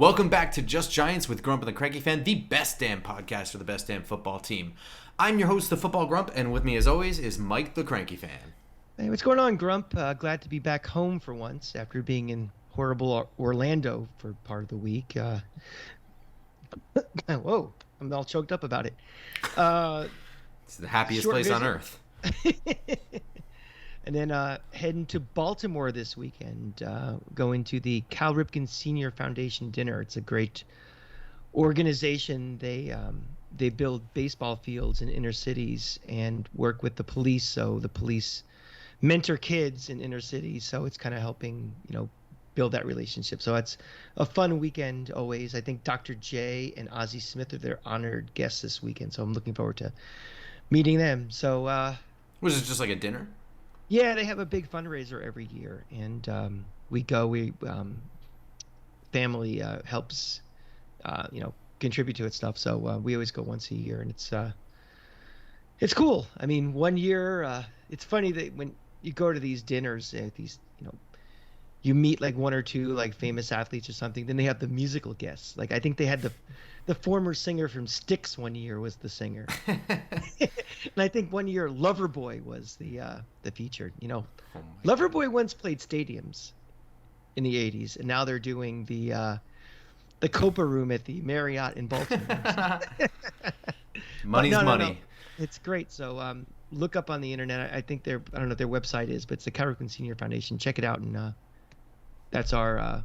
Welcome back to Just Giants with Grump and the Cranky Fan, the best damn podcast for the best damn football team. I'm your host, the Football Grump, and with me as always is Mike the Cranky Fan. Hey, what's going on, Grump? Glad to be back home for once after being in horrible Orlando for part of the week. Whoa, I'm all choked up about it. It's the happiest place on earth. And then heading to Baltimore this weekend, going to the Cal Ripken Senior Foundation dinner. It's a great organization. They build baseball fields in inner cities and work with the police, so the police mentor kids in inner cities. So it's kind of helping, build that relationship. So it's a fun weekend always. I think Dr. J and Ozzie Smith are their honored guests this weekend, so I'm looking forward to meeting them. So was it just like a dinner? Yeah, they have a big fundraiser every year, and we go. Family helps, contribute to it stuff. So we always go once a year, and it's cool. I mean, one year, it's funny that when you go to these dinners, you meet like one or two like famous athletes or something. Then they have the musical guests. Like I think they had the former singer from Styx one year was the singer, and I think one year Loverboy was the featured. Loverboy once played stadiums in the '80s, and now they're doing the Copa Room at the Marriott in Baltimore. Money's money. No. It's great. So look up on the internet. I think I don't know what their website is, but it's the Cal Ripken Senior Foundation. Check it out, and that's our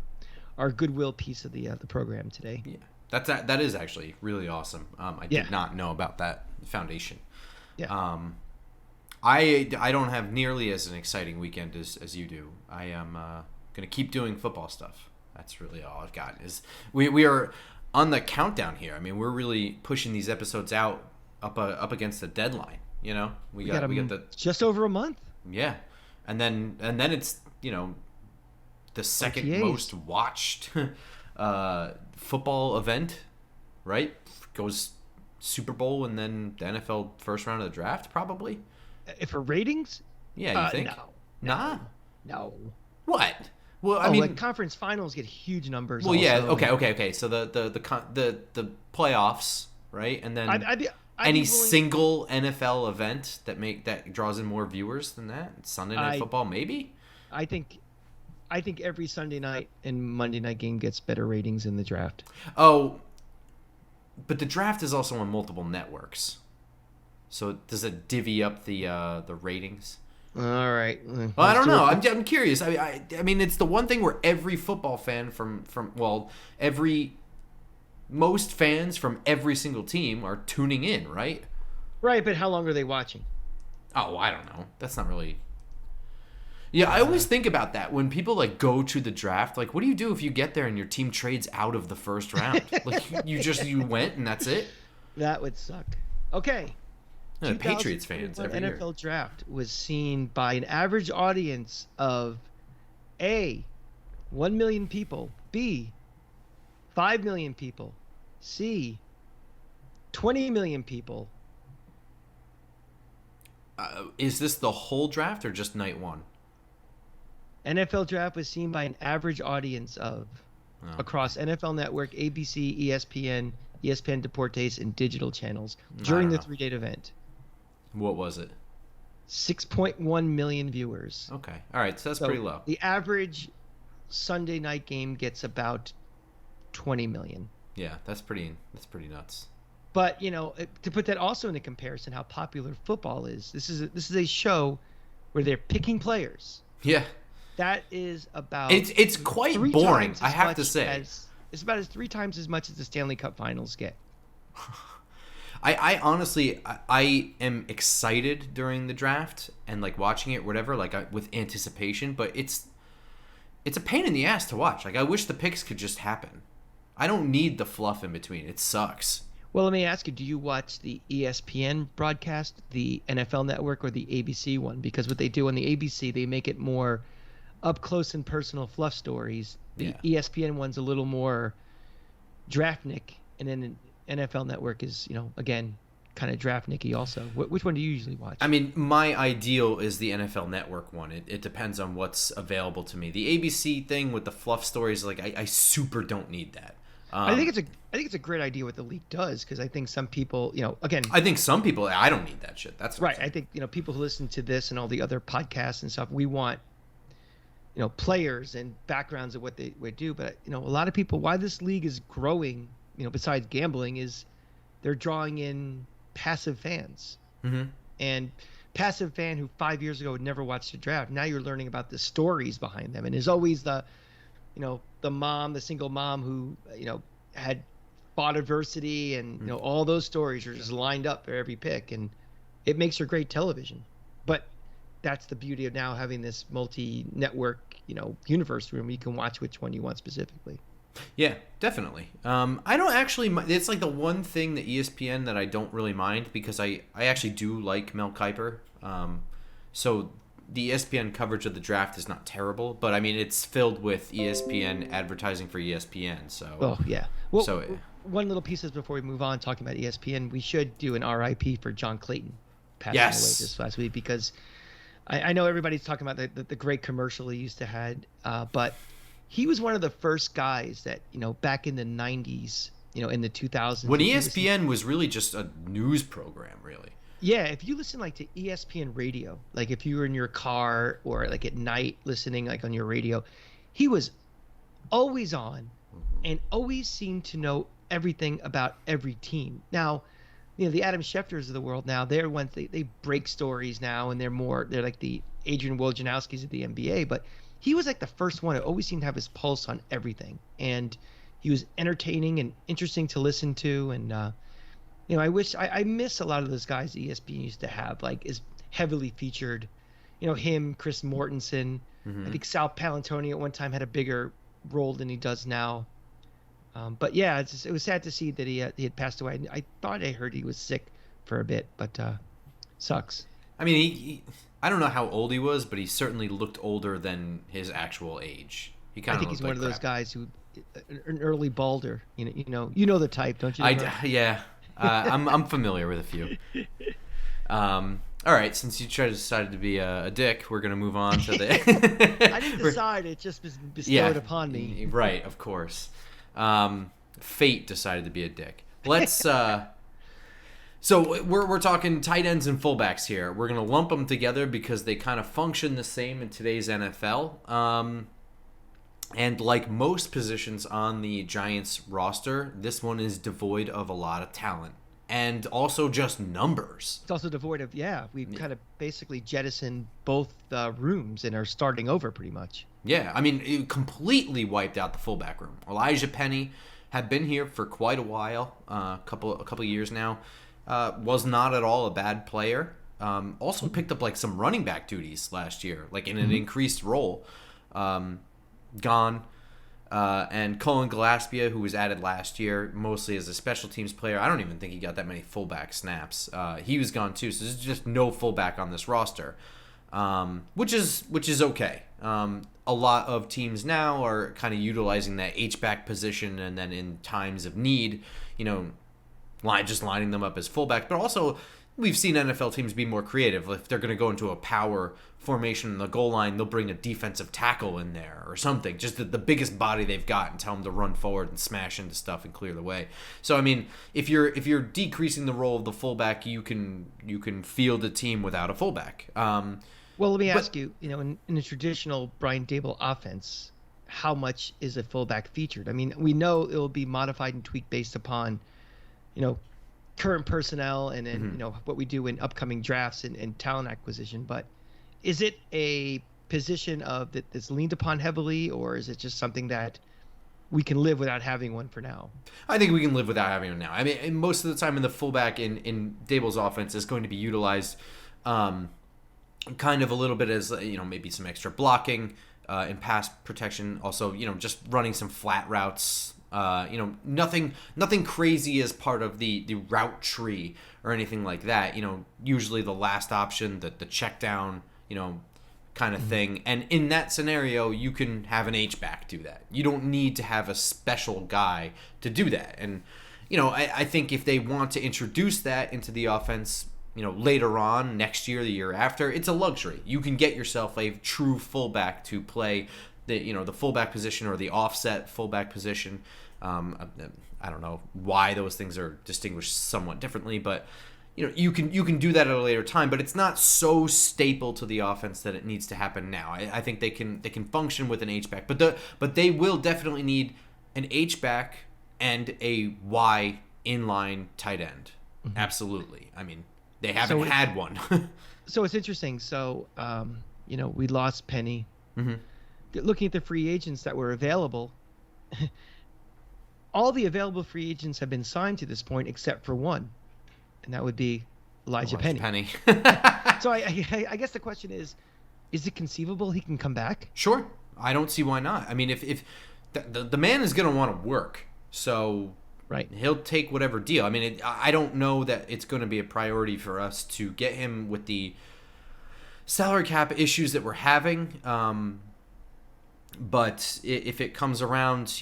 goodwill piece of the program today. Yeah, that is actually really awesome. I did not know about that foundation. Yeah. I don't have nearly as an exciting weekend as you do. I am gonna keep doing football stuff. That's really all I've got. Is we are on the countdown here. I mean, we're really pushing these episodes out up against the deadline. We got the just over a month. Yeah, and then it's the second OTAs. most watched football event, right? Goes Super Bowl and then the NFL first round of the draft, probably. For ratings? Yeah, you think? No. What? Well, I mean, like conference finals get huge numbers. Well, also. yeah, okay. So the playoffs, right? And then any single NFL event that draws in more viewers than that? Sunday Night Football, maybe? I think every Sunday night and Monday night game gets better ratings than the draft. Oh, but the draft is also on multiple networks. So does it divvy up the ratings? All right. Well, I don't know. I'm curious. I mean, it's the one thing where every football fan most fans from every single team are tuning in, right? Right, but how long are they watching? Oh, I don't know. That's not really. Yeah, I always think about that when people like go to the draft. Like, what do you do if you get there and your team trades out of the first round? Like, you went and that's it. That would suck. Okay. The Patriots fans every NFL year. draft was seen by an average audience of A, 1 million people, B, 5 million people, C, 20 million people. Is this the whole draft or just night one? NFL draft was seen by an average audience of across NFL Network, ABC, ESPN, ESPN Deportes, and digital channels during the 3-day event. What was it? 6.1 million viewers. Okay. All right. So that's pretty low. The average Sunday night game gets about 20 million. Yeah, that's pretty nuts. But, to put that also into comparison, how popular football is. This is a show where they're picking players. Yeah. That is about It's quite boring, I have to say. It's about 3 times as much as the Stanley Cup Finals get. I honestly I am excited during the draft and like watching it whatever with anticipation, but it's a pain in the ass to watch. Like I wish the picks could just happen. I don't need the fluff in between. It sucks. Well, let me ask you, do you watch the ESPN broadcast, the NFL Network, or the ABC one? Because what they do on the ABC, they make it more up close and personal fluff stories. The ESPN one's a little more draftnik, and then NFL Network is, again, kind of draftnicky also. Which one do you usually watch? I mean, my ideal is the NFL Network one. It depends on what's available to me. The ABC thing with the fluff stories, like I super don't need that. I think it's a great idea what the league does, because I think some people, again, I think some people, I don't need that shit. That's right. I think people who listen to this and all the other podcasts and stuff, we want players and backgrounds of what they would do. But a lot of people, why this league is growing, besides gambling, is they're drawing in passive fans. Mm-hmm. And passive fan who 5 years ago would never watch the draft, now you're learning about the stories behind them. And there's always the single mom who had fought adversity, and all those stories are just lined up for every pick, and it makes for great television. But that's the beauty of now having this multi-network universe room. You can watch which one you want specifically. Yeah, definitely. I don't actually. It's like the one thing that ESPN that I don't really mind, because I actually do like Mel Kiper. So the ESPN coverage of the draft is not terrible, but I mean it's filled with ESPN advertising for ESPN. So oh yeah. Well, one little piece is before we move on talking about ESPN, we should do an RIP for John Clayton passing away this last week, because I know everybody's talking about the great commercial he used to had, but he was one of the first guys that, back in the 90s, in the 2000s. When ESPN was really just a news program, really. Yeah, if you listen to ESPN radio, like if you were in your car or like at night listening like on your radio, he was always on and always seemed to know everything about every team. Now, the Adam Schefters of the world now, they're ones they break stories now, and they're like the Adrian Wojnarowskis of the NBA, but he was like the first one who always seemed to have his pulse on everything, and he was entertaining and interesting to listen to. And I miss a lot of those guys ESPN used to have, like, is heavily featured, him, Chris Mortensen. I think Sal Paolantonio at one time had a bigger role than he does now. But yeah, it was sad to see that he had passed away. I thought I heard he was sick for a bit, but sucks. I mean, I don't know how old he was, but he certainly looked older than his actual age. I think he's one of those guys who, an early balder. You know the type, don't you? Yeah, I'm familiar with a few. All right, since you decided to be a dick, we're gonna move on to the. I didn't decide; it just was bestowed upon me. Right, of course. Fate decided to be a dick. Let's. So we're talking tight ends and fullbacks here. We're gonna lump them together because they kind of function the same in today's NFL. And like most positions on the Giants roster, this one is devoid of a lot of talent. And also just numbers. It's also devoid of, we've kind of basically jettisoned both rooms and are starting over pretty much. Yeah, I mean, it completely wiped out the fullback room. Elijah Penny had been here for quite a while, a couple years now. Was not at all a bad player. Also picked up like some running back duties last year, like in an increased role. Gone. And Colin Gillespie, who was added last year, mostly as a special teams player. I don't even think he got that many fullback snaps. He was gone too, so there's just no fullback on this roster, which is okay. A lot of teams now are kind of utilizing that H-back position, and then in times of need, just lining them up as fullback. But also, we've seen NFL teams be more creative. If they're going to go into a power formation in the goal line, they'll bring a defensive tackle in there or something. Just the biggest body they've got, and tell them to run forward and smash into stuff and clear the way. So I mean, if you're decreasing the role of the fullback, you can field a team without a fullback. Well, let me ask you. In a traditional Brian Daboll offense, how much is a fullback featured? I mean, we know it will be modified and tweaked based upon, current personnel and what we do in upcoming drafts and talent acquisition. But is it a position that's leaned upon heavily, or is it just something that we can live without having one for now? I think we can live without having one now. I mean, most of the time in the fullback in Daboll's offense is going to be utilized kind of a little bit as maybe some extra blocking and pass protection. Also, just running some flat routes. Nothing crazy as part of the route tree or anything like that. Usually the last option, the check down, kind of thing. And in that scenario, you can have an H-back do that. You don't need to have a special guy to do that. And, I think if they want to introduce that into the offense, later on, next year, the year after, it's a luxury. You can get yourself a true fullback to play the fullback position or the offset fullback position. I don't know why those things are distinguished somewhat differently, but you can do that at a later time. But it's not so staple to the offense that it needs to happen now. I think they can function with an H-back, but they will definitely need an H-back and a Y inline tight end. Mm-hmm. Absolutely. I mean, they haven't had one. So it's interesting. So we lost Penny. Mm-hmm. Looking at the free agents that were available, all the available free agents have been signed to this point except for one, and that would be Elijah Penny. So I guess the question is it conceivable he can come back? Sure. I don't see why not. I mean, if the man is going to want to work, so right, he'll take whatever deal. I mean, I don't know that it's going to be a priority for us to get him with the salary cap issues that we're having. But if it comes around,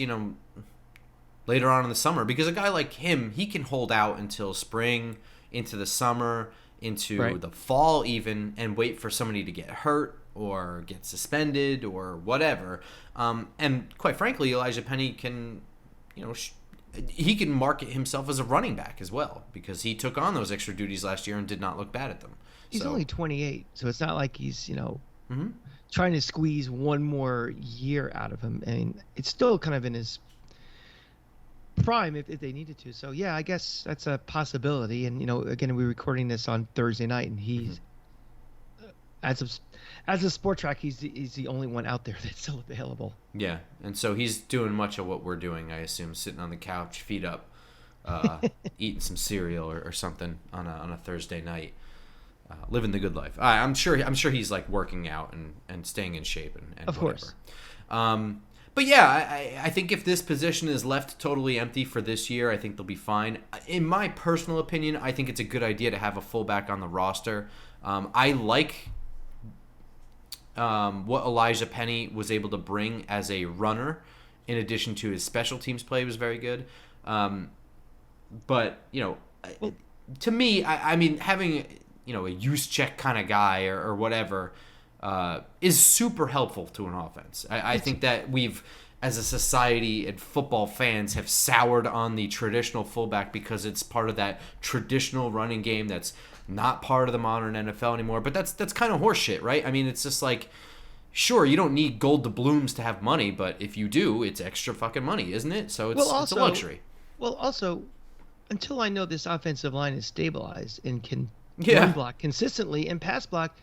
later on in the summer, because a guy like him, he can hold out until spring, into the summer, into the fall even, and wait for somebody to get hurt or get suspended or whatever. And quite frankly, Elijah Penny can, he can market himself as a running back as well, because he took on those extra duties last year and did not look bad at them. He's only 28, so it's not like he's, mm-hmm. trying to squeeze one more year out of him. I mean, it's still kind of in his prime if they needed to. So, yeah, I guess that's a possibility. And, again, we're recording this on Thursday night, and he's, as a sport track, he's the only one out there that's still available. Yeah, and so he's doing much of what we're doing, I assume, sitting on the couch, feet up, eating some cereal or something on a Thursday night. Living the good life. I'm sure he's like working out and staying in shape and of whatever. Course. But yeah, I think if this position is left totally empty for this year, I think they'll be fine. In my personal opinion, I think it's a good idea to have a fullback on the roster. I like what Elijah Penny was able to bring as a runner, in addition to his special teams play was very good. But to me, I mean, having a use check kind of guy or whatever is super helpful to an offense. I think that we've, as a society and football fans, have soured on the traditional fullback because it's part of that traditional running game that's not part of the modern NFL anymore. But that's kind of horseshit, right? I mean, it's just like, sure, you don't need gold doubloons to have money, but if you do, it's extra fucking money, isn't it? So it's a luxury. Well, also, until I know this offensive line is stabilized and can run block consistently and pass block,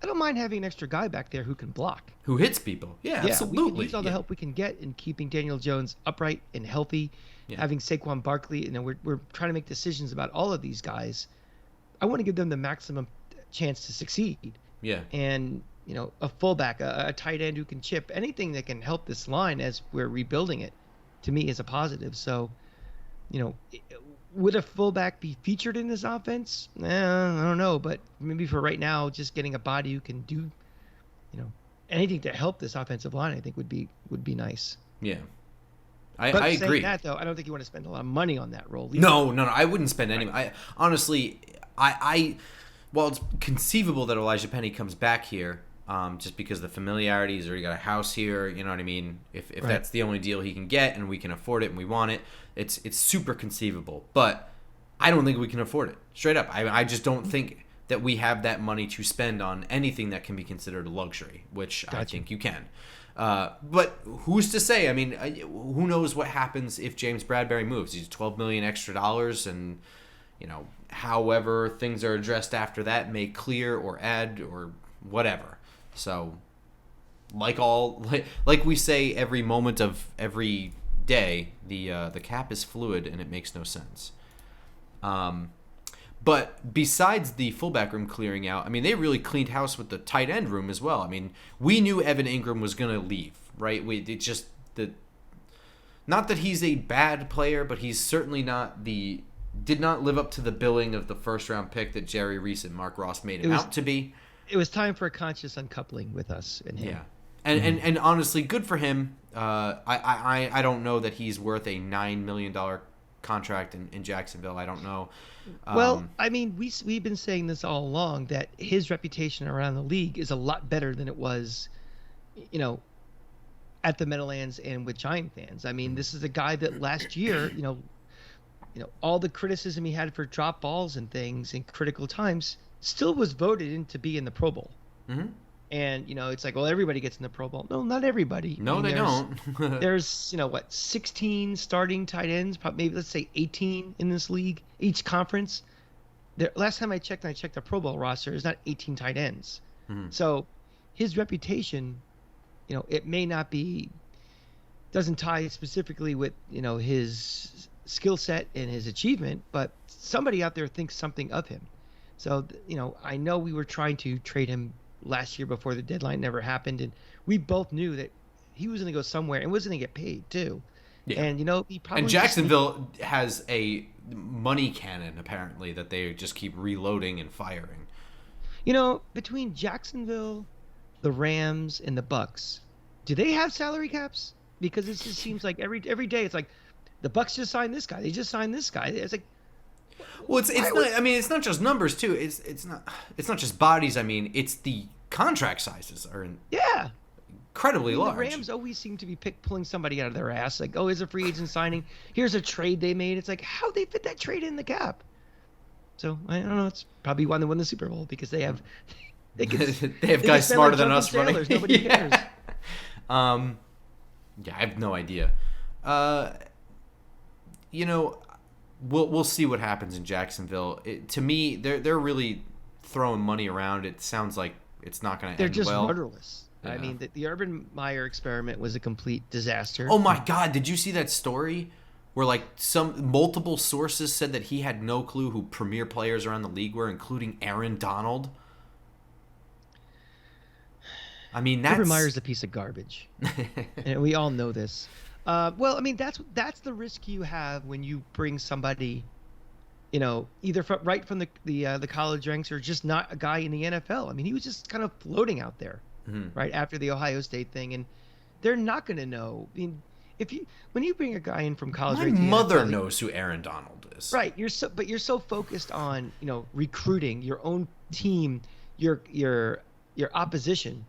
I don't mind having an extra guy back there who can block, who hits people. Yeah, absolutely. We can use all the help we can get in keeping Daniel Jones upright and healthy. Having Saquon Barkley, we're trying to make decisions about all of these guys. I want to give them the maximum chance to succeed. Yeah. And a fullback, a tight end who can chip, anything that can help this line as we're rebuilding it, to me is a positive. So, would a fullback be featured in this offense? I don't know, but maybe for right now, just getting a body who can do, anything to help this offensive line, I think would be nice. Yeah, I agree. Saying that though, I don't think you want to spend a lot of money on that role. Either. No, I wouldn't spend any. I honestly, well, it's conceivable that Elijah Penny comes back here, just because the familiarity. He's already got a house here. You know what I mean? If that's the only deal he can get and we can afford it and we want it, it's super conceivable. But I don't think we can afford it. Straight up, I just don't think that we have that money to spend on anything that can be considered a luxury, which I think you can. But who's to say? I mean, who knows what happens if James Bradbury moves? He's $12 million extra dollars, and however things are addressed after that may clear or add or whatever. So, like we say every moment of every day, the cap is fluid and it makes no sense. But besides the fullback room clearing out, I mean, they really cleaned house with the tight end room as well. I mean, we knew Evan Ingram was going to leave, right? Not that he's a bad player, but he's certainly did not live up to the billing of the first round pick that Jerry Reese and Mark Ross made him out to be. It was time for a conscious uncoupling with us and him. Yeah. And honestly, good for him. I don't know that he's worth a $9 million contract in Jacksonville. I don't know. Well, I mean, we've been saying this all along, that his reputation around the league is a lot better than it was, at the Meadowlands and with Giant fans. I mean, this is a guy that last year, all the criticism he had for drop balls and things in critical times still was voted in to be in the Pro Bowl. Mm-hmm. And, it's like, well, everybody gets in the Pro Bowl. No, not everybody. No, they don't. There's, 16 starting tight ends, probably maybe let's say 18 in this league, each conference. Last time I checked the Pro Bowl roster, there's not 18 tight ends. Mm-hmm. So his reputation, it may not be, doesn't tie specifically with, his skill set and his achievement, but somebody out there thinks something of him. So, I know we were trying to trade him last year before the deadline never happened, and we both knew that he was going to go somewhere and was going to get paid too. Yeah. And he probably and Jacksonville has a money cannon apparently that they just keep reloading and firing. Between Jacksonville, the Rams, and the Bucks, do they have salary caps? Because it just seems like every day it's like the Bucks just signed this guy, they just signed this guy. It's like, well, it's not. I mean, it's not just numbers too. It's not just bodies. I mean, it's the contract sizes are incredibly large. The Rams always seem to be pulling somebody out of their ass. Like, oh, here's a free agent signing. Here's a trade they made. It's like, how they fit that trade in the cap? So I don't know. It's probably why they won the Super Bowl, because they have they have guys smarter than us running. Nobody cares. I have no idea. We'll see what happens in Jacksonville. To me, they're really throwing money around. It sounds like it's not going to end well. They're just rudderless. Yeah. I mean, the Urban Meyer experiment was a complete disaster. Oh my God! Did you see that story where multiple sources said that he had no clue who premier players around the league were, including Aaron Donald? I mean, Urban Meyer's a piece of garbage, and we all know this. Well, I mean, that's the risk you have when you bring somebody, either right from the college ranks or just not a guy in the NFL. I mean, he was just kind of floating out there, right after the Ohio State thing, and they're not going to know. I mean, when you bring a guy in from college, my mother knows who Aaron Donald is. Right, you're so focused on recruiting your own team, your opposition,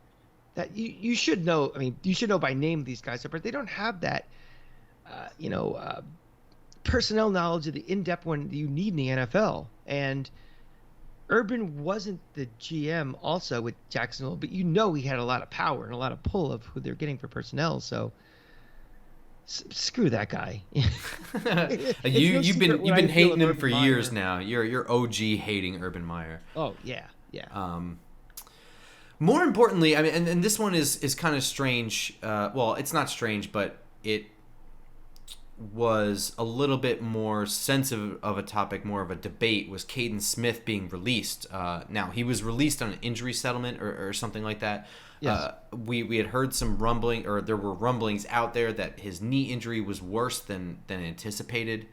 that you should know. I mean, you should know by name these guys, but they don't have that, personnel knowledge of the in-depth one you need in the NFL. And Urban wasn't the GM also with Jacksonville, but he had a lot of power and a lot of pull of who they're getting for personnel. So screw that guy. You've been hating him for years now. You're OG hating Urban Meyer. Oh yeah. More importantly, I mean, and this one is kind of strange. Well, it's not strange, but it was a little bit more sensitive of a topic, more of a debate, was Kaden Smith being released. Now, he was released on an injury settlement or something like that. Yes. We had heard some rumbling, or there were rumblings out there that his knee injury was worse than anticipated.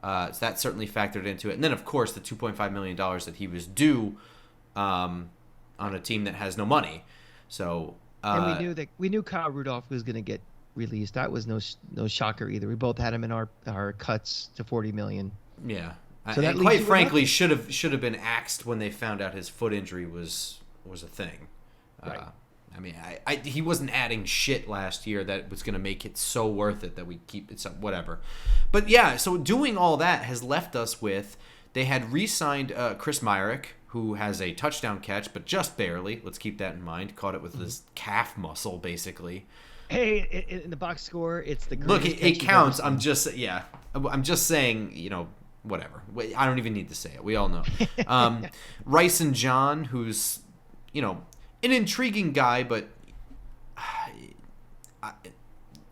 So that certainly factored into it. And then, of course, the $2.5 million that he was due on a team that has no money. So and we knew Kyle Rudolph was going to get released. That was no shocker either. We both had him in our cuts to $40 million. Yeah. So and quite frankly, should have been axed when they found out his foot injury was a thing. Right. I mean, he wasn't adding shit last year that was going to make it so worth it that we keep it, whatever. But yeah, so doing all that has left us with, they had re-signed Chris Myrick, who has a touchdown catch, but just barely. Let's keep that in mind. Caught it with his calf muscle, basically. Hey, in the box score, it's the look. It counts. I'm just saying. Whatever. I don't even need to say it. We all know. Rice and John, who's an intriguing guy, but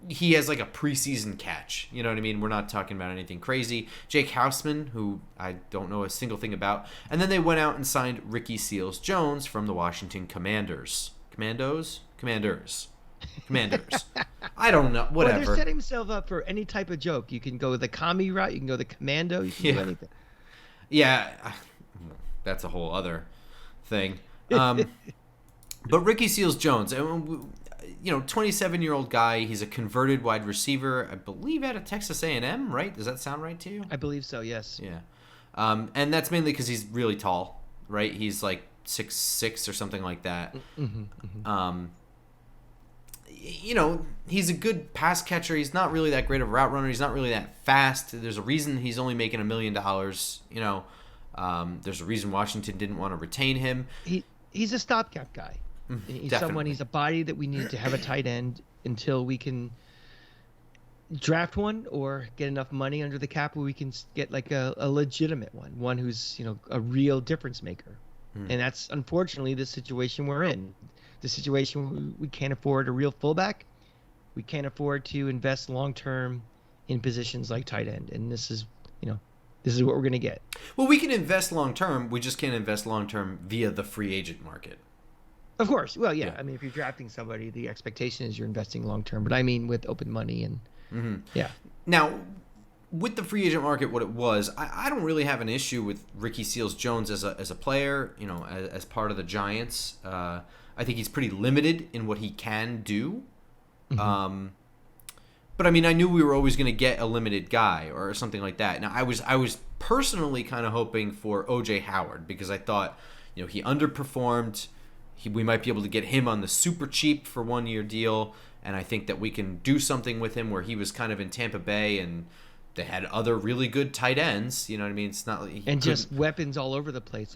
he has like a preseason catch. You know what I mean? We're not talking about anything crazy. Jake Houseman, who I don't know a single thing about. And then they went out and signed Ricky Seals-Jones from the Washington Commanders. Commanders. I don't know. Whatever. Well, they're setting themselves up for any type of joke. You can go the commie route. You can go the commando. You can do anything. Yeah. That's a whole other thing. But Ricky Seals-Jones, 27-year-old guy. He's a converted wide receiver, I believe, out of Texas A&M, right? Does that sound right to you? I believe so, yes. Yeah. And that's mainly because he's really tall, right? He's like 6'6" or something like that. Mm-hmm. he's a good pass catcher. He's not really that great of a route runner. He's not really that fast. There's a reason he's only making $1 million. There's a reason Washington didn't want to retain him. He's a stopgap guy. He's Definitely. He's a body that we need to have a tight end until we can draft one or get enough money under the cap where we can get like a legitimate one who's a real difference maker. And that's unfortunately the situation we're in. The situation where we can't afford a real fullback. We can't afford to invest long term in positions like tight end, and this is what we're going to get. Well, we can invest long term. We just can't invest long term via the free agent market. Of course. Well, yeah. I mean, if you're drafting somebody, the expectation is you're investing long term. But I mean, with open money and yeah. Now, with the free agent market, what it was, I don't really have an issue with Ricky Seals-Jones as a player. As part of the Giants. I think he's pretty limited in what he can do. But I mean, I knew we were always going to get a limited guy or something like that. Now, I was personally kind of hoping for O.J. Howard because I thought, he underperformed. We might be able to get him on the super cheap for 1-year deal, and I think that we can do something with him where he was kind of in Tampa Bay and they had other really good tight ends. You know what I mean? It's not like just weapons all over the place.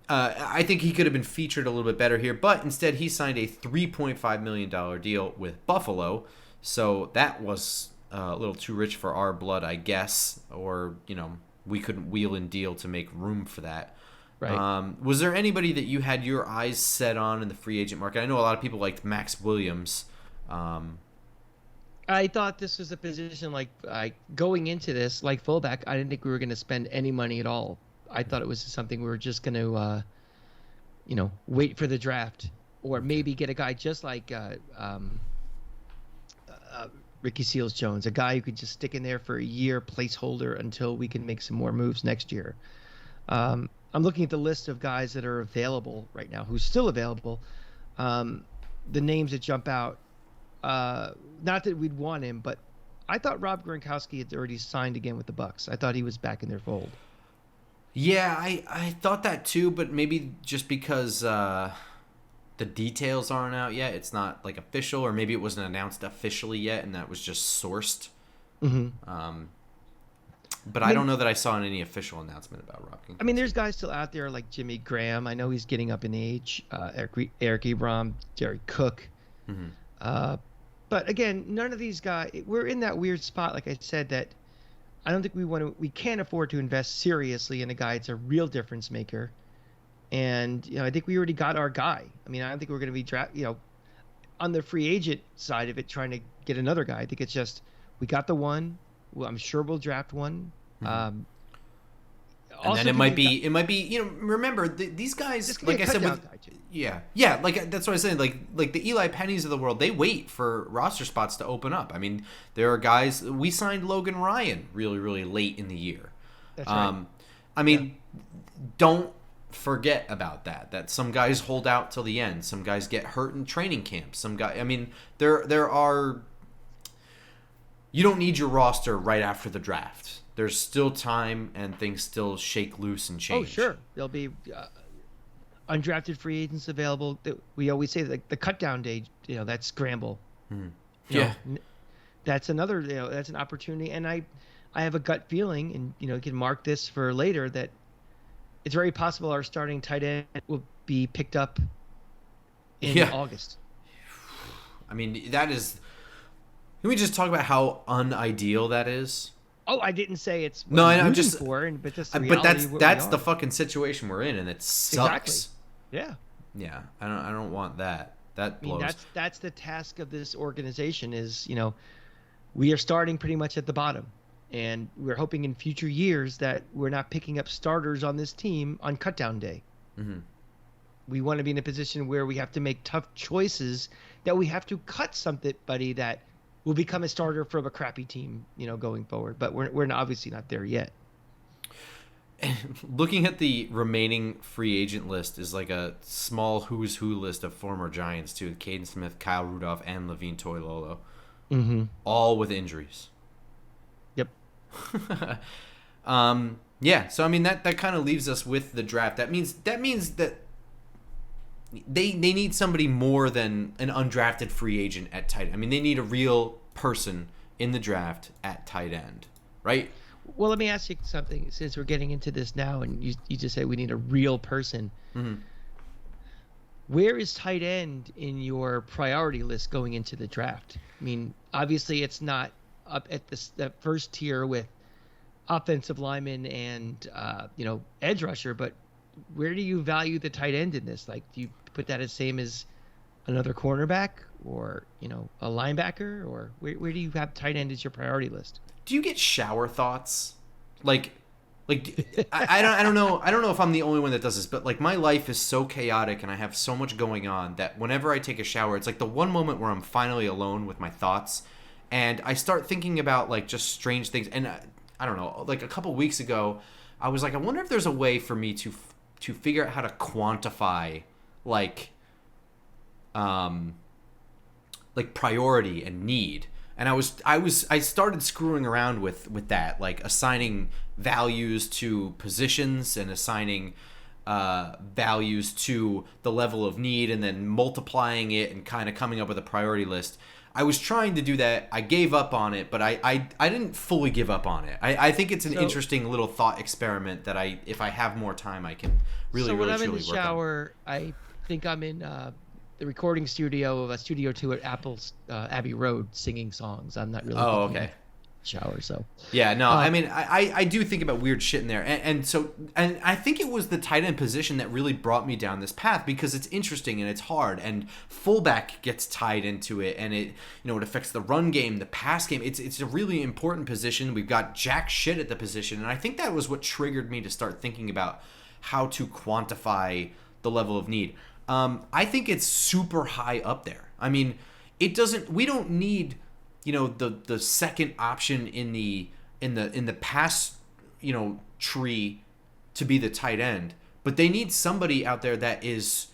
I think he could have been featured a little bit better here, but instead he signed a $3.5 million deal with Buffalo. So that was a little too rich for our blood, I guess, or we couldn't wheel and deal to make room for that. Right. Was there anybody that you had your eyes set on in the free agent market? I know a lot of people liked Max Williams. I thought this was a position like going into this like fullback. I didn't think we were going to spend any money at all. I thought it was something we were just going to, wait for the draft or maybe get a guy just like Ricky Seals-Jones, a guy who could just stick in there for a year placeholder until we can make some more moves next year. I'm looking at the list of guys that are available right now, who's still available. The names that jump out, not that we'd want him, but I thought Rob Gronkowski had already signed again with the Bucks. I thought he was back in their fold. Yeah, I thought that too, but maybe just because the details aren't out yet, it's not like official, or maybe it wasn't announced officially yet, and that was just sourced. But I don't know that I saw any official announcement about Rob Gronkowski. I mean, there's guys still out there like Jimmy Graham. I know he's getting up in age. Eric Ebron, Jerry Cook. But again, none of these guys. We're in that weird spot, like I said, that I don't think we can't afford to invest seriously in a guy that's a real difference maker. And I think we already got our guy. I mean, I don't think we're going to be on the free agent side of it trying to get another guy. I think it's just we got the one. Well, I'm sure we'll draft one. And then it might be remember these guys, like I said, like that's what I was saying. Like the Eli Pennies of the world, they wait for roster spots to open up. I mean, there are guys. We signed Logan Ryan really, really late in the year. That's right. I mean, don't forget about that. That some guys hold out till the end. Some guys get hurt in training camp. Some guy. I mean, there are. You don't need your roster right after the draft. There's still time, and things still shake loose and change. Oh, sure. There'll be undrafted free agents available. We always say that the cut down day, that scramble. That's another, that's an opportunity. And I have a gut feeling, and, you can mark this for later, that it's very possible our starting tight end will be picked up in August. I mean, that is... Can we just talk about how unideal that is? Oh, I didn't say it's no. I'm just but that's the reality. But that's the fucking situation we're in, and it sucks. Exactly. Yeah. I don't want that. That blows. I mean, that's the task of this organization. Is we are starting pretty much at the bottom, and we're hoping in future years that we're not picking up starters on this team on cutdown day. We want to be in a position where we have to make tough choices. That we have to cut somebody that will become a starter from a crappy team, going forward. But we're obviously not there yet. Looking at the remaining free agent list is like a small who's who list of former Giants too. Kaden Smith, Kyle Rudolph, and Levine Toilolo. All with injuries. Yep. Yeah. So I mean that kind of leaves us with the draft. That means that they need somebody more than an undrafted free agent at tight end. I mean, they need a real person in the draft at tight end, right? Well, let me ask you something. Since we're getting into this now, and you just say we need a real person, where is tight end in your priority list going into the draft? I mean, obviously it's not up at the first tier with offensive lineman and edge rusher, but where do you value the tight end in this? Like, do you put that as same as another cornerback or a linebacker, or where do you have tight end as your priority list? Do you get shower thoughts? Like I don't know if I'm the only one that does this, but like my life is so chaotic and I have so much going on that whenever I take a shower, it's like the one moment where I'm finally alone with my thoughts, and I start thinking about like just strange things. And I don't know, like a couple weeks ago, I was like, I wonder if there's a way for me to figure out how to quantify like priority and need. And I started screwing around with that, like assigning values to positions and assigning values to the level of need, and then multiplying it and kind of coming up with a priority list. I was trying to do that. I gave up on it, but I didn't fully give up on it. I think it's an interesting little thought experiment that if I have more time, I can really, so when really, I'm in truly the work shower, I think I'm in the recording studio of Studio 2 at Apple's Abbey Road singing songs. I'm not really okay. Shower, so yeah, no, I mean, I do think about weird shit in there, and I think it was the tight end position that really brought me down this path, because it's interesting and it's hard, and fullback gets tied into it, and it it affects the run game, the pass game. It's a really important position. We've got jack shit at the position, and I think that was what triggered me to start thinking about how to quantify the level of need. I think it's super high up there. I mean, we don't need the second option in the pass tree to be the tight end, but they need somebody out there that is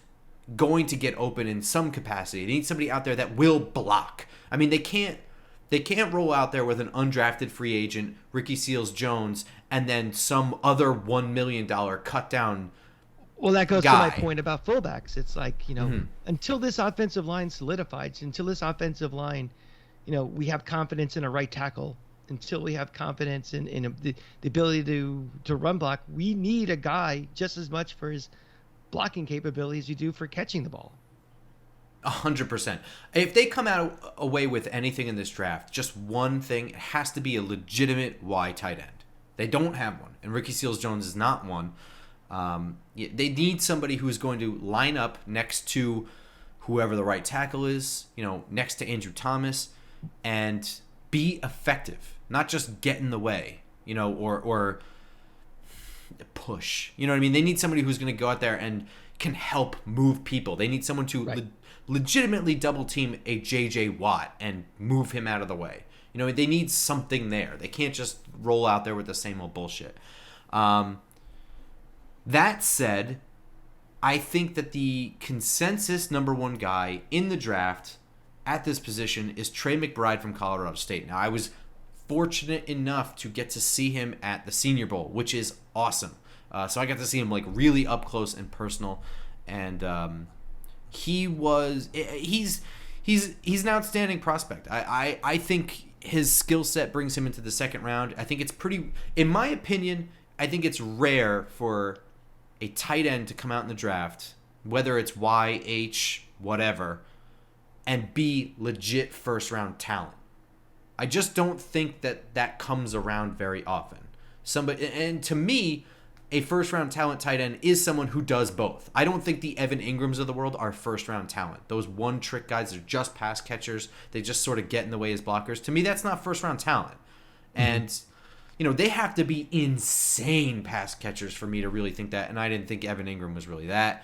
going to get open in some capacity. They need somebody out there that will block. I mean, they can't roll out there with an undrafted free agent, Ricky Seals-Jones, and then some other $1 million cut down. Well, that goes guy. to my point about fullbacks. It's like, until this offensive line solidifies, until this offensive line, we have confidence in a right tackle, until we have confidence in the ability to run block, we need a guy just as much for his blocking capability as you do for catching the ball. 100%. If they come away with anything in this draft, just one thing, it has to be a legitimate Y tight end. They don't have one, and Ricky Seals-Jones is not one. They need somebody who's going to line up next to whoever the right tackle is, next to Andrew Thomas, and be effective, not just get in the way, or push. You know what I mean? They need somebody who's going to go out there and can help move people. They need someone to legitimately double team a J.J. Watt and move him out of the way. They need something there. They can't just roll out there with the same old bullshit. That said, I think that the consensus number one guy in the draft at this position is Trey McBride from Colorado State. Now, I was fortunate enough to get to see him at the Senior Bowl, which is awesome. So I got to see him like really up close and personal, and he's an outstanding prospect. I think his skill set brings him into the second round. I think it's pretty, in my opinion, I think it's rare for a tight end to come out in the draft, whether it's Y, H, whatever, and be legit first-round talent. I just don't think that comes around very often. And to me, a first-round talent tight end is someone who does both. I don't think the Evan Ingrams of the world are first-round talent. Those one-trick guys are just pass catchers. They just sort of get in the way as blockers. To me, that's not first-round talent. And they have to be insane pass catchers for me to really think that, and I didn't think Evan Ingram was really that.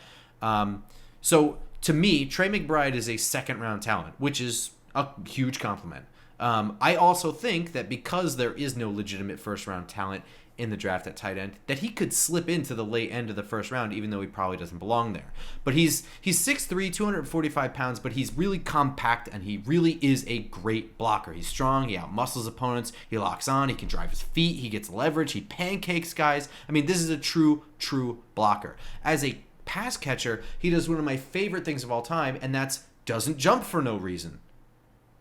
So to me, Trey McBride is a second-round talent, which is a huge compliment. I also think that because there is no legitimate first-round talent in the draft at tight end, that he could slip into the late end of the first round, even though he probably doesn't belong there. But he's 6'3", 245 pounds, but he's really compact, and he really is a great blocker. He's strong, he outmuscles opponents, he locks on, he can drive his feet, he gets leverage, he pancakes guys. I mean, this is a true blocker. As a pass catcher, he does one of my favorite things of all time, and that's doesn't jump for no reason.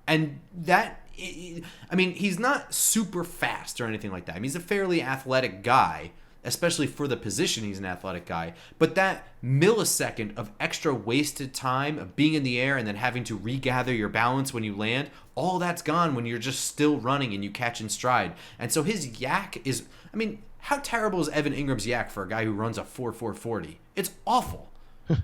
And that, I mean, he's not super fast or anything like that. I mean, he's a fairly athletic guy, especially for the position. He's an athletic guy. But that millisecond of extra wasted time of being in the air and then having to regather your balance when you land, all that's gone when you're just still running and you catch in stride. And so his yak is, I mean, how terrible is Evan Ingram's yak for a guy who runs a 4.40? It's awful.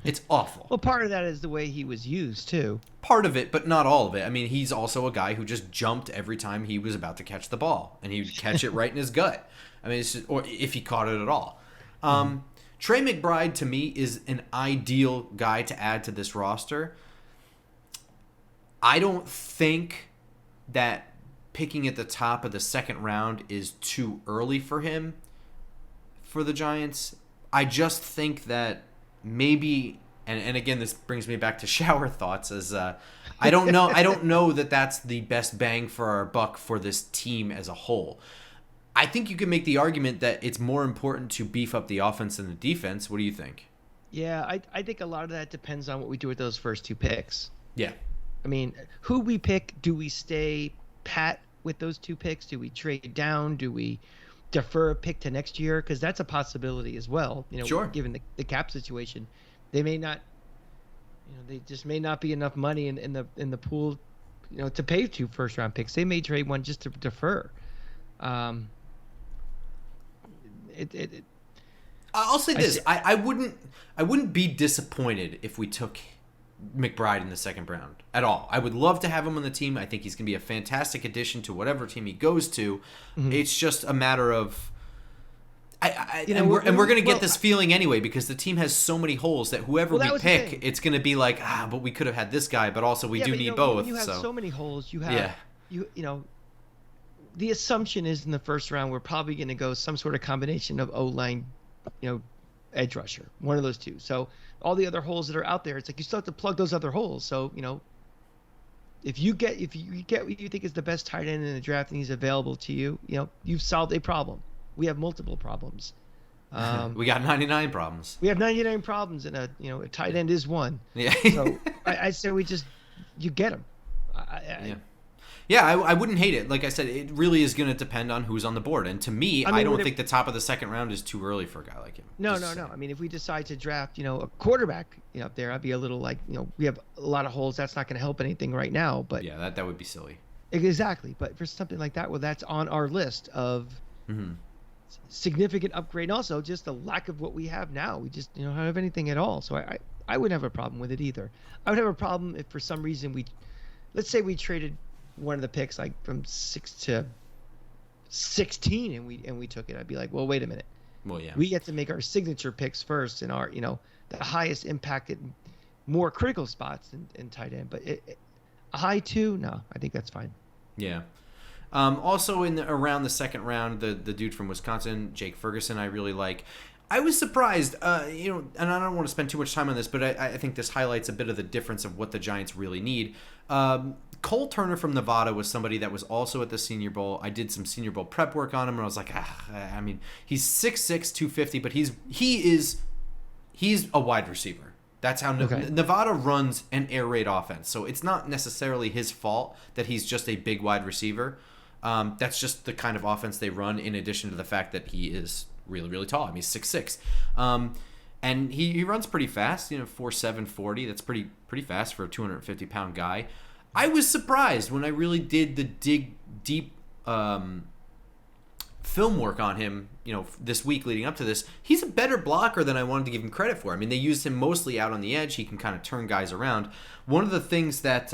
It's awful. Well, part of that is the way he was used, too. Part of it, but not all of it. I mean, he's also a guy who just jumped every time he was about to catch the ball, and he would catch it right in his gut. I mean, it's just, or if he caught it at all. Trey McBride, to me, is an ideal guy to add to this roster. I don't think that picking at the top of the second round is too early for him, for the Giants. I just think that maybe, and again, this brings me back to shower thoughts, as I don't know that that's the best bang for our buck for this team as a whole. I think you can make the argument that it's more important to beef up the offense than the defense. What do you think? Yeah, I think a lot of that depends on what we do with those first 2 picks. Yeah. I mean, who we pick, do we stay pat with those 2 picks? Do we trade down? Do we defer a pick to next year? Because that's a possibility as well. You know, sure. Given the cap situation, they may not, they just may not be enough money in the pool, to pay 2 first-round picks. They may trade one just to defer. I'll say this: I wouldn't be disappointed if we took McBride in the second round at all. I would love to have him on the team. I think he's going to be a fantastic addition to whatever team he goes to. Mm-hmm. It's just a matter of, we're going to get this feeling anyway, because the team has so many holes that whoever we pick, it's going to be like, but we could have had this guy, but also we do need both. When you have so many holes, you have the assumption is in the first round we're probably going to go some sort of combination of O-line, edge rusher, one of those 2. So all the other holes that are out there, it's like you still have to plug those other holes. So if you get what you think is the best tight end in the draft and he's available to you, you've solved a problem. We have multiple problems. We got 99 problems. We have 99 problems, and a tight end is one. Yeah. So I say you get him. Yeah, I wouldn't hate it. Like I said, it really is going to depend on who's on the board. And to me, I don't think the top of the second round is too early for a guy like him. No. I mean, if we decide to draft, a quarterback, up there, I'd be a little like, we have a lot of holes. That's not going to help anything right now. But yeah, that would be silly. Exactly. But for something like that, well, that's on our list of significant upgrade. And also just the lack of what we have now. We just don't have anything at all. So I wouldn't have a problem with it either. I would have a problem if for some reason let's say we traded one of the picks like from 6 to 16 and we took it. I'd be like, well, wait a minute. Well, yeah. We get to make our signature picks first in our, the highest impacted, more critical spots in tight end. But a high 2, no, I think that's fine. Yeah. Also around the second round, the dude from Wisconsin, Jake Ferguson, I really like. I was surprised, and I don't want to spend too much time on this, but I think this highlights a bit of the difference of what the Giants really need. Cole Turner from Nevada was somebody that was also at the Senior Bowl. I did some Senior Bowl prep work on him, and I was like, I mean, he's 6'6", 250, but he's a wide receiver. That's how Nevada runs an air raid offense. So it's not necessarily his fault that he's just a big wide receiver. That's just the kind of offense they run, in addition to the fact that he is really, really tall. I mean, he's 6'6". And he runs pretty fast, 4.7 40. That's pretty fast for a 250-pound guy. I was surprised when I really did the deep film work on him, this week leading up to this. He's a better blocker than I wanted to give him credit for. I mean, they used him mostly out on the edge. He can kind of turn guys around. One of the things that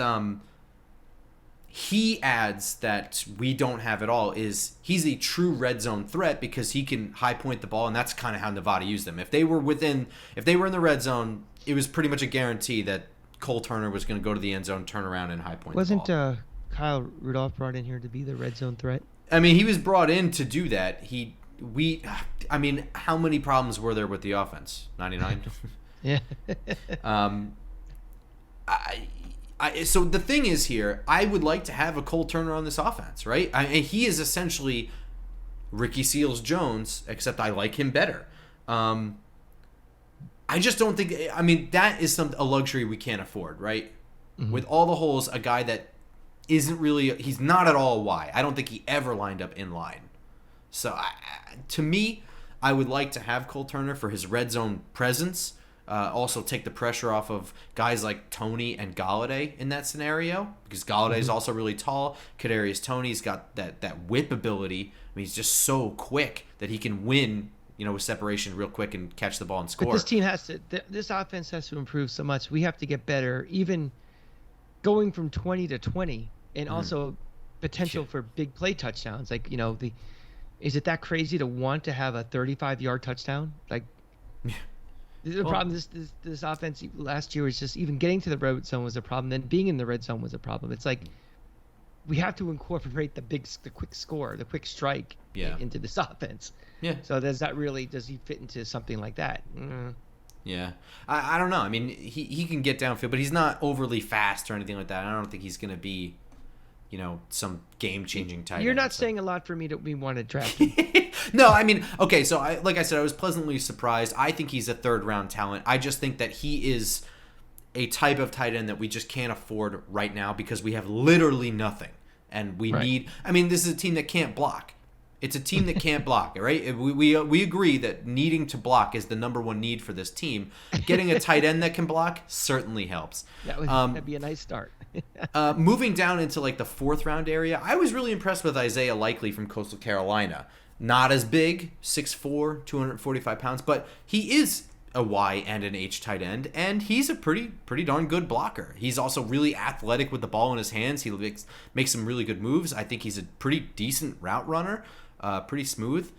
he adds that we don't have at all is he's a true red zone threat because he can high point the ball, and that's kind of how Nevada used them. If they were in the red zone, it was pretty much a guarantee that Cole Turner was going to go to the end zone, turn around, and high point the ball. Wasn't Kyle Rudolph brought in here to be the red zone threat? I mean, he was brought in to do that. How many problems were there with the offense? 99? Yeah. So the thing is here, I would like to have a Cole Turner on this offense, right? He is essentially Ricky Seals-Jones, except I like him better. I just don't think. I mean, that is a luxury we can't afford, right? Mm-hmm. With all the holes, a guy that isn't really. He's not at all Y. I don't think he ever lined up in line. So, to me, I would like to have Cole Turner for his red zone presence. Also, take the pressure off of guys like Toney and Golladay in that scenario, because Galladay is also really tall. Kadarius Toney's got that whip ability. I mean, he's just so quick that he can win, with separation real quick and catch the ball and score. But this team this offense has to improve so much. We have to get better, even going from 20 to 20, and also potential for big play touchdowns. Like, is it that crazy to want to have a 35-yard touchdown? Like, the problem this offense last year was just even getting to the red zone was a problem. Then being in the red zone was a problem. It's like we have to incorporate the quick score, the quick strike into this offense. Yeah. So does he fit into something like that? Yeah. I don't know. I mean, he can get downfield, but he's not overly fast or anything like that. I don't think he's going to be, some game-changing tight end. You're not saying a lot for me that we want to draft him. No, I mean, okay, so like I said, I was pleasantly surprised. I think he's a third-round talent. I just think that he is a type of tight end that we just can't afford right now because we have literally nothing. And we need – I mean, this is a team that can't block. It's a team that can't block, right? We agree that needing to block is the number one need for this team. Getting a tight end that can block certainly helps. That'd be a nice start. Moving down into like the fourth-round area, I was really impressed with Isaiah Likely from Coastal Carolina. Not as big, 6'4", 245 pounds, but he is a Y and an H tight end, and he's a pretty darn good blocker. He's also really athletic with the ball in his hands. He makes some really good moves. I think he's a pretty decent route runner, pretty smooth.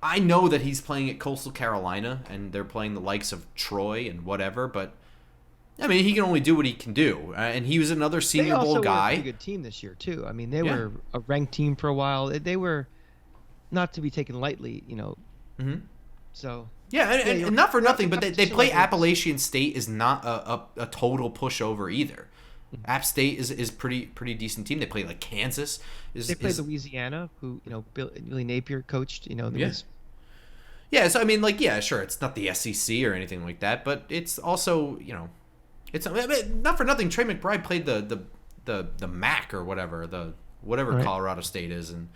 I know that he's playing at Coastal Carolina, and they're playing the likes of Troy and whatever, but I mean, he can only do what he can do. And he was another Senior Bowl guy. They also were a pretty good team this year, too. I mean, they were a ranked team for a while. They were not to be taken lightly, Mm-hmm. So and not for nothing, but they play Appalachian State is not a total pushover either. App State is pretty decent team. They play like Kansas. They play Louisiana, who Billy Napier coached. Yeah, so I mean, like, yeah, sure, it's not the SEC or anything like that, but it's also it's not for nothing. Trey McBride played the MAC or whatever right. Colorado State is, and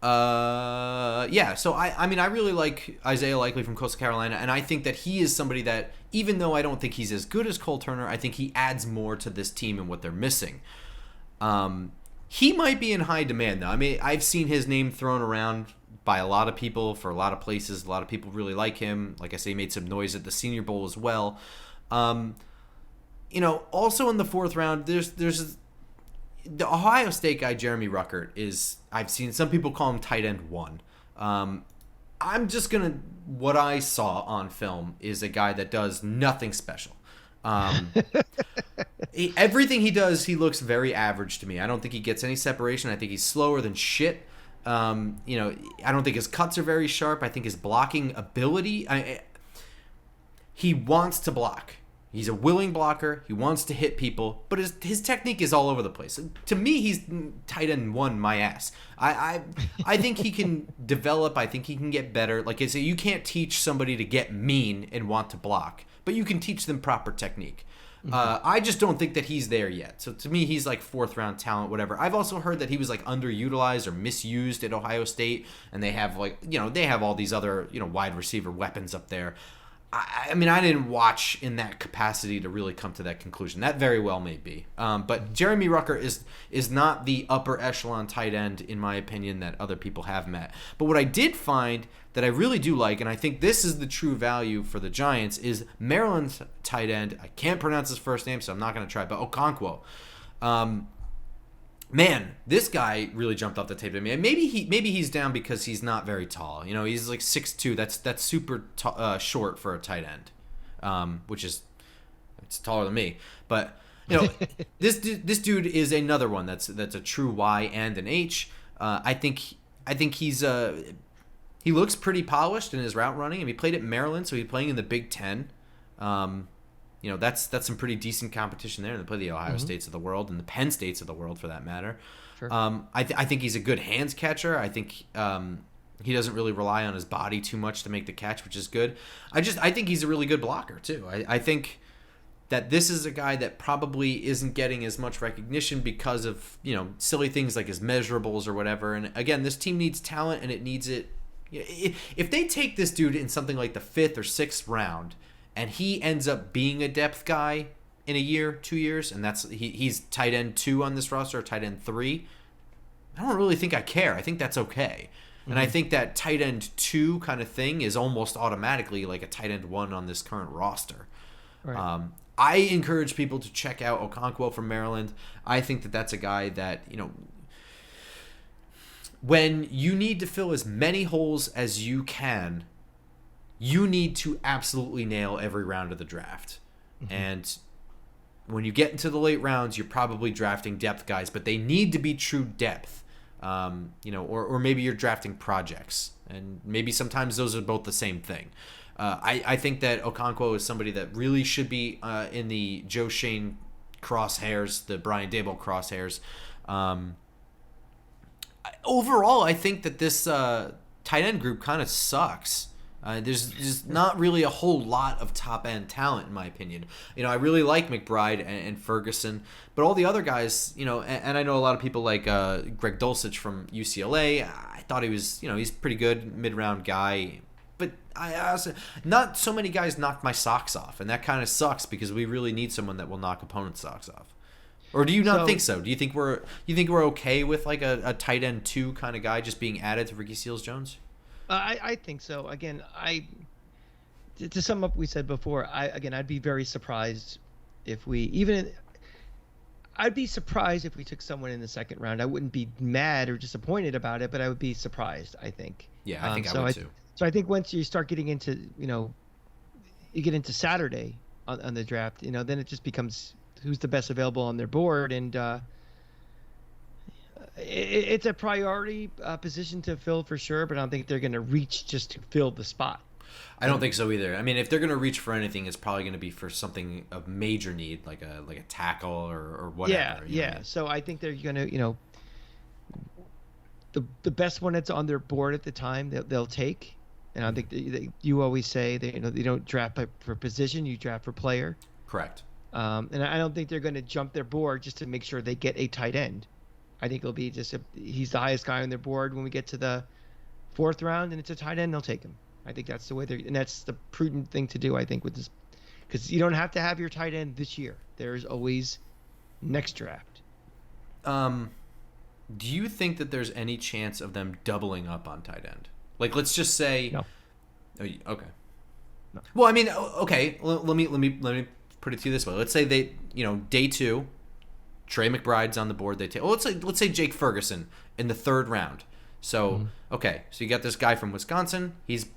so I mean, I really like Isaiah Likely from Coastal Carolina, and I think that he is somebody that, even though I don't think he's as good as Cole Turner, I think he adds more to this team and what they're missing. He might be in high demand, though. I mean, I've seen his name thrown around by a lot of people for a lot of places. A lot of people really like him. Like I say, he made some noise at the Senior Bowl as well. Also in the fourth round, there's the Ohio State guy, Jeremy Ruckert, I've seen some people call him tight end 1. I'm just going to, what I saw on film is a guy that does nothing special. Everything he does, he looks very average to me. I don't think he gets any separation. I think he's slower than shit. I don't think his cuts are very sharp. I think his blocking ability, he wants to block. He's a willing blocker. He wants to hit people, but his technique is all over the place. To me, he's tight end 1, my ass. I think he can develop. I think he can get better. Like I say, you can't teach somebody to get mean and want to block, but you can teach them proper technique. I just don't think that he's there yet. So to me, he's like fourth-round talent, whatever. I've also heard that he was like underutilized or misused at Ohio State, and they have they have all these other wide receiver weapons up there. I mean, I didn't watch in that capacity to really come to that conclusion. That very well may be. But Jeremy Ruckert is not the upper echelon tight end, in my opinion, that other people have met. But what I did find that I really do like, and I think this is the true value for the Giants, is Maryland's tight end. I can't pronounce his first name, so I'm not going to try, but Okonkwo. Man, this guy really jumped off the tape to me. And maybe he's down because he's not very tall. He's like 6'2". That's super short for a tight end, which is it's taller than me. But this dude is another one that's a true Y and an H. I think he's he looks pretty polished in his route running. And he played at Maryland, so he's playing in the Big Ten. That's some pretty decent competition there. They play the Ohio States of the world and the Penn States of the world, for that matter. Sure. I think he's a good hands catcher. I think He doesn't really rely on his body too much to make the catch, which is good. I think he's a really good blocker too. I think that this is a guy that probably isn't getting as much recognition because of, silly things like his measurables or whatever. And again, this team needs talent, and it needs it. If they take this dude in something like the 5th or 6th round, and he ends up being a depth guy in a year, 2 years, and he's tight end 2 on this roster, or tight end 3, I don't really think I care. I think that's okay. And I think that tight end 2 kind of thing is almost automatically like a tight end 1 on this current roster. Right. I encourage people to check out Okonkwo from Maryland. I think that that's a guy that, when you need to fill as many holes as you can, you need to absolutely nail every round of the draft. Mm-hmm. And when you get into the late rounds, you're probably drafting depth guys, but they need to be true depth. Or maybe you're drafting projects, and maybe sometimes those are both the same thing. I think that Okonkwo is somebody that really should be in the Joe Shane crosshairs, the Brian Daboll crosshairs. Overall, I think that this tight end group kind of sucks. There's not really a whole lot of top-end talent, in my opinion. I really like McBride and Ferguson, but all the other guys, and I know a lot of people like Greg Dulcich from UCLA. I thought he was, he's a pretty good mid-round guy, but I also, not so many guys knocked my socks off, and that kind of sucks because we really need someone that will knock opponents' socks off. Or do you not think so? Do you think we're okay with like a tight end 2 kind of guy just being added to Ricky Seals-Jones? I think so. Again, to sum up what we said before, I'd be very surprised if I'd be surprised if we took someone in the 2nd round. I wouldn't be mad or disappointed about it, but I would be surprised, I think. Yeah, I think I would too. So I think once you start getting into, you get into Saturday on the draft, then it just becomes who's the best available on their board, and it's a priority position to fill for sure, but I don't think they're going to reach just to fill the spot. I don't think so either. I mean, if they're going to reach for anything, it's probably going to be for something of major need, like a tackle or whatever. Yeah. So I think they're going to, the best one that's on their board at the time they'll take. And I think you always say they don't draft for position, you draft for player. Correct. And I don't think they're going to jump their board just to make sure they get a tight end. I think it'll be just he's the highest guy on their board when we get to the 4th round, and it's a tight end, they'll take him. I think that's the way and that's the prudent thing to do, I think, with this, because you don't have to have your tight end this year. There's always next draft. Do you think that there's any chance of them doubling up on tight end? Like, let's just say, no. Okay. No. Well, I mean, okay. Let me put it to you this way. Let's say they, day 2. Trey McBride's on the board. They take. Well, let's say Jake Ferguson in the 3rd round. So okay, so you got this guy from Wisconsin. He's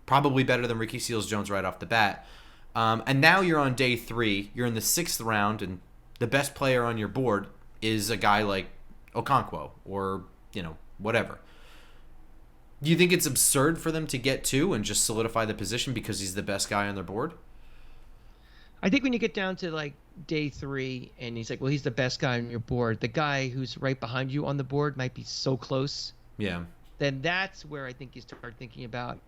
probably better than Ricky Seals-Jones right off the bat. And now you're on day 3. You're in the 6th round, and the best player on your board is a guy like Okonkwo or whatever. Do you think it's absurd for them to get 2 and just solidify the position because he's the best guy on their board? I think when you get down to like day 3 and he's like, well, he's the best guy on your board, the guy who's right behind you on the board might be so close. Yeah. Then that's where I think you start thinking about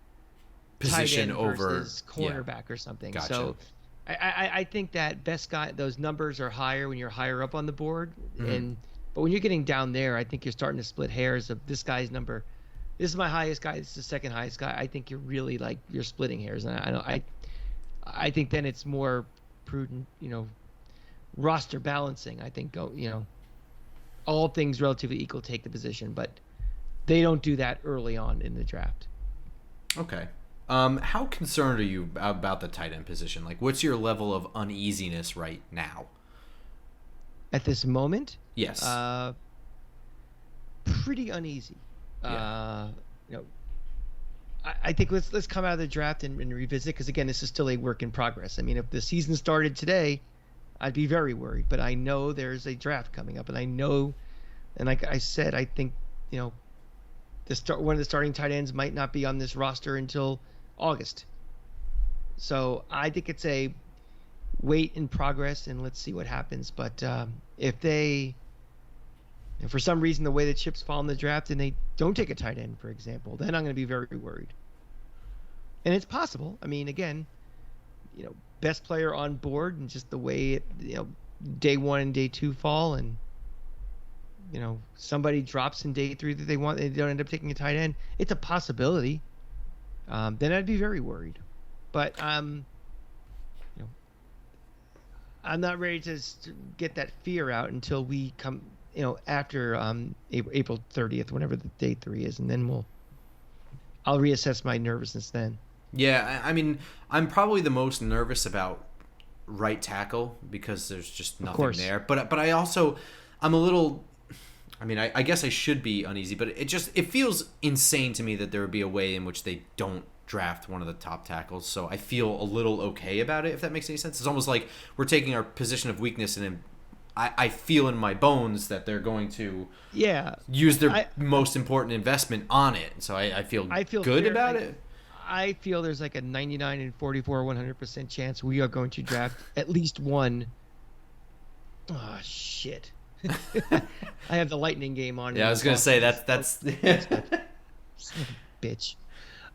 position tight end over versus cornerback or something. Gotcha. So I think that best guy, those numbers are higher when you're higher up on the board. But when you're getting down there, I think you're starting to split hairs of this guy's number. This is my highest guy. This is the 2nd highest guy. I think you're really you're splitting hairs. And I think then it's more prudent, roster balancing. I think all things relatively equal, take the position, but they don't do that early on in the draft. Okay. How concerned are you about the tight end position? Like, what's your level of uneasiness right now? At this moment? Yes. Pretty uneasy. Yeah. I think let's come out of the draft and revisit, because again, this is still a work in progress. I mean, if the season started today, I'd be very worried. But I know there's a draft coming up, and I know, and like I said, I think one of the starting tight ends might not be on this roster until August. So I think it's a wait in progress, and let's see what happens. But if they And for some reason, the way the chips fall in the draft and they don't take a tight end, for example, then I'm going to be very worried. And it's possible. I mean, again, best player on board and just the way day 1 and day 2 fall, and somebody drops in day 3 that they don't end up taking a tight end. It's a possibility. Then I'd be very worried. But I'm not ready to get that fear out until we come, after April 30th, whenever the day 3 is, and then I'll reassess my nervousness then. Yeah, I mean, I'm probably the most nervous about right tackle because there's just nothing there. But I'm a little. I mean, I guess I should be uneasy, but it feels insane to me that there would be a way in which they don't draft one of the top tackles. So I feel a little okay about it, if that makes any sense. It's almost like we're taking our position of weakness, and I feel in my bones that they're going to use their most important investment on it. So I feel good about it. I feel there's like a 99 and 44 100% chance we are going to draft at least one. Oh shit. I have the lightning game on. Yeah, I was gonna say that's bitch.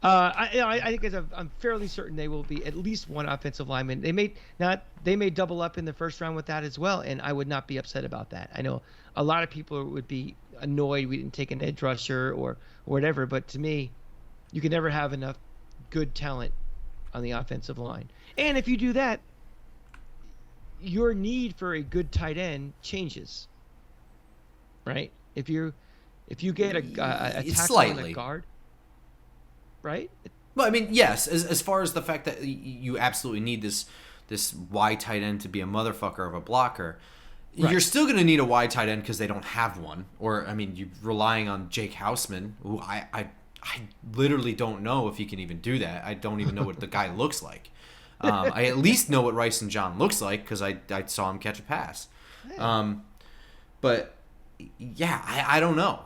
I think I'm fairly certain they will be at least one offensive lineman. They may double up in the first round with that as well, and I would not be upset about that. I know a lot of people would be annoyed we didn't take an edge rusher or whatever, but to me, you can never have enough good talent on the offensive line. And if you do that, your need for a good tight end changes. Right? If you get a tackle and a guard, right? Well, I mean, yes, as far as the fact that you absolutely need this wide tight end to be a motherfucker of a blocker, right. You're still going to need a wide tight end because they don't have one. Or, I mean, you're relying on Jake Houseman, who I literally don't know if he can even do that. I don't even know what the guy looks like. I at least know what Rice and John looks like because I saw him catch a pass. But yeah, I don't know.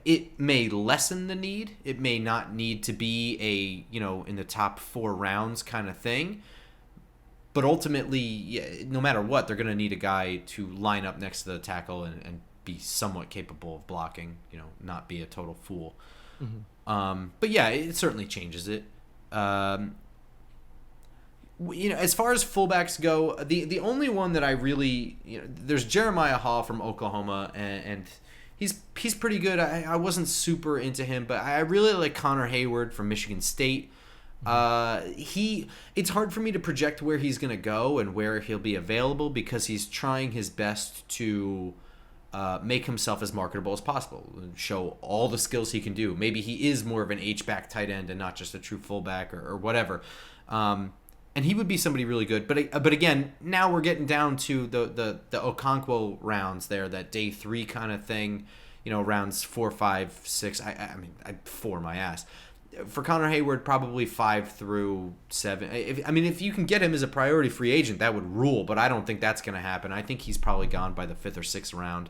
It may lessen the need. It may not need to be a in the top 4 rounds kind of thing. But ultimately, no matter what, they're going to need a guy to line up next to the tackle and be somewhat capable of blocking, not be a total fool. Mm-hmm. But yeah, it certainly changes it. As far as fullbacks go, the only one that I really, there's Jeremiah Hall from Oklahoma, and he's pretty good. I wasn't super into him, but I really like Connor Hayward from Michigan State. It's hard for me to project where he's going to go and where he'll be available because he's trying his best to make himself as marketable as possible and show all the skills he can do. Maybe he is more of an H-back tight end and not just a true fullback or whatever. And he would be somebody really good. But again, now we're getting down to the Okonkwo rounds there, that day 3 kind of thing, rounds 4, 5, 6. I mean, I'd 4 my ass. For Connor Hayward, probably 5 through 7. If you can get him as a priority free agent, that would rule. But I don't think that's going to happen. I think he's probably gone by the 5th or 6th round.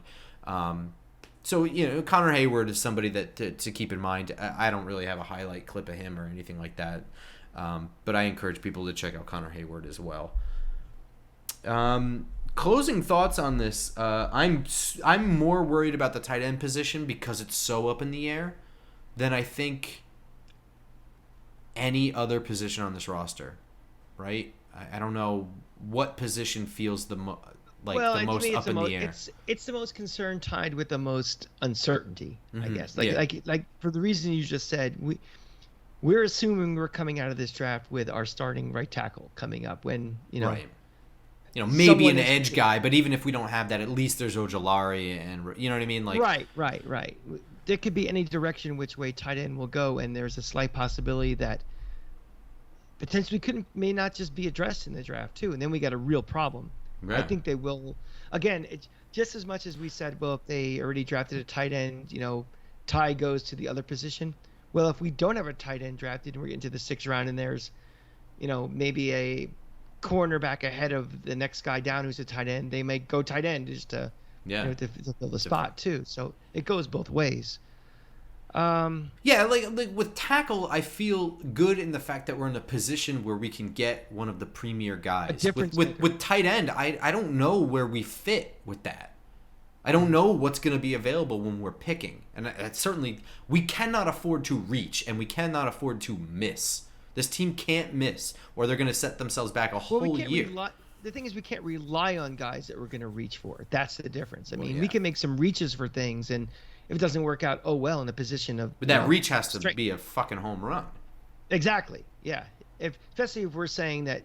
So Connor Hayward is somebody that to keep in mind. I don't really have a highlight clip of him or anything like that. But I encourage people to check out Connor Hayward as well. Closing thoughts on this. I'm more worried about the tight end position because it's so up in the air than I think any other position on this roster, right? I don't know what position feels the most up in the air. It's the most concern tied with the most uncertainty, I guess. Like for the reason you just said, we're assuming we're coming out of this draft with our starting right tackle coming up when right. Maybe an edge guy, but even if we don't have that, at least there's Ojulari and you know what I mean? Like Right. There could be any direction which way tight end will go, and there's a slight possibility that potentially may not just be addressed in the draft too, and then we got a real problem. Yeah. I think they will. Again, it's just as much as we said, well, if they already drafted a tight end, Ty goes to the other position. Well, if we don't have a tight end drafted and we're getting to the 6th round and there's, maybe a cornerback ahead of the next guy down who's a tight end, they may go tight end just to fill the spot too. So it goes both ways. Like with tackle, I feel good in the fact that we're in a position where we can get one of the premier guys. With tight end, I don't know where we fit with that. I don't know what's going to be available when we're picking. And that's certainly, we cannot afford to reach, and we cannot afford to miss. This team can't miss, or they're going to set themselves back a whole year. The thing is, we can't rely on guys that we're going to reach for. That's the difference. I mean, yeah. we can make some reaches for things, and if it doesn't work out, oh well, in a position of... But that reach has to be a fucking home run. Exactly, yeah. Especially if we're saying that,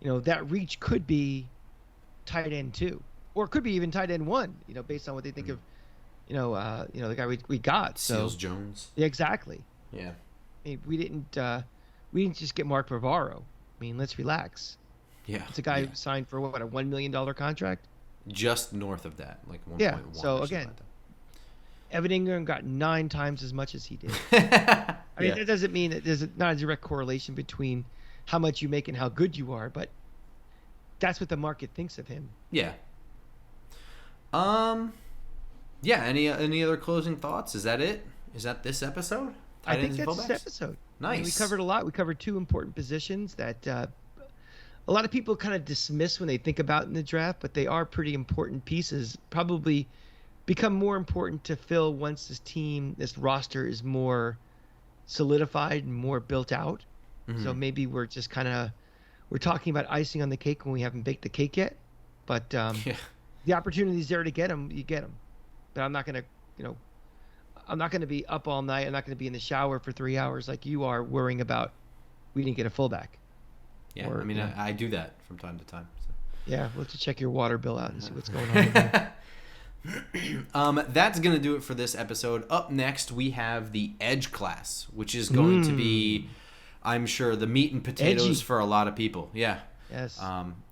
that reach could be tight end 2, or it could be even tight end 1, based on what they think of, the guy we got. Seals Jones. Yeah, exactly. Yeah. I mean, we didn't just get Mark Bavaro. I mean, let's relax. Yeah. It's a guy who signed for what, a $1 million contract? Just north of that, like 1.1. Yeah. So again, like Evan Ingram got 9 times as much as he did. I mean, that doesn't mean that there's not a direct correlation between how much you make and how good you are, but that's what the market thinks of him. Yeah. Yeah. Any other closing thoughts? Is that it? Is that this episode? I think that's this episode. Nice. I mean, we covered a lot. We covered 2 important positions that a lot of people kind of dismiss when they think about in the draft, but they are pretty important pieces. Probably become more important to fill once this roster is more solidified and more built out. Mm-hmm. So maybe we're just we're talking about icing on the cake when we haven't baked the cake yet. But the opportunity's there to get them. You get them. But I'm not going to, I'm not going to be up all night. I'm not going to be in the shower for 3 hours like you are worrying about we didn't get a fullback. Yeah, I mean, I do that from time to time. So. Yeah, we'll have to check your water bill out and see what's going on. That's going to do it for this episode. Up next, we have the Edge class, which is going to be, I'm sure, the meat and potatoes for a lot of people. Yeah. Yes.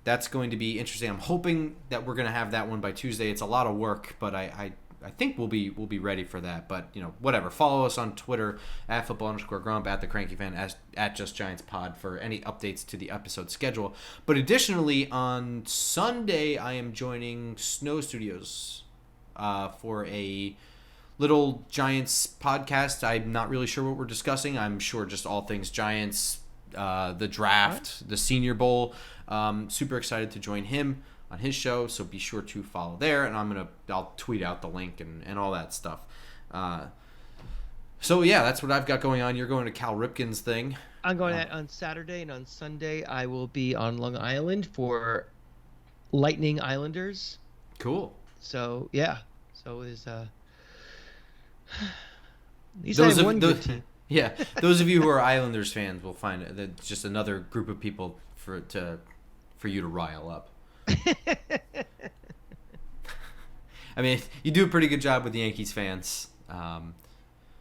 That's going to be interesting. I'm hoping that we're going to have that one by Tuesday. It's a lot of work, but I think we'll be ready for that. But whatever. Follow us on Twitter at @football_grump, at the Cranky Fan, at Just Giants Pod for any updates to the episode schedule. But additionally, on Sunday, I am joining Snow Studios for a little Giants podcast. I'm not really sure what we're discussing. I'm sure just all things Giants, the draft, the Senior Bowl. Super excited to join him on his show, so be sure to follow there, and I'll tweet out the link and all that stuff. So yeah, that's what I've got going on. You're going to Cal Ripken's thing. I'm going on Saturday, and on Sunday I will be on Long Island for Lightning Islanders. Cool. So yeah, so is these have one good team. Yeah, those of you who are Islanders fans will find that just another group of people for you to rile up. I mean, you do a pretty good job with the Yankees fans.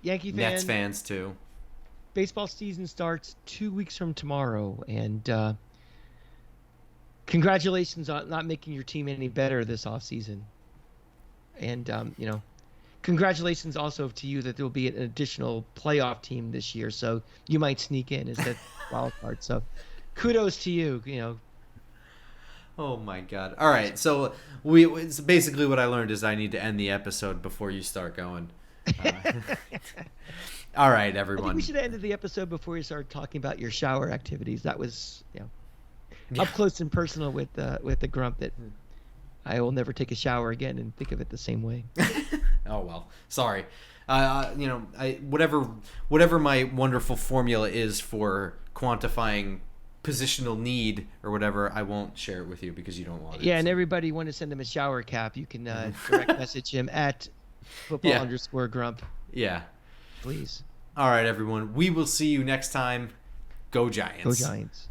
Yankee fans, Nets fans too. Baseball season starts 2 weeks from tomorrow, and congratulations on not making your team any better this offseason. And congratulations also to you that there will be an additional playoff team this year, so you might sneak in as the wild card. So kudos to you. Oh my God! All right, so it's basically what I learned is I need to end the episode before you start going. All right, everyone. I think we should have ended the episode before you started talking about your shower activities. That was up close and personal with the Grump that I will never take a shower again and think of it the same way. Oh well, sorry. Whatever my wonderful formula is for quantifying positional need or whatever, I won't share it with you because you don't want it. Yeah, and everybody want to send him a shower cap. You can direct message him at @football_grump. Yeah. Please. All right, everyone. We will see you next time. Go Giants. Go Giants.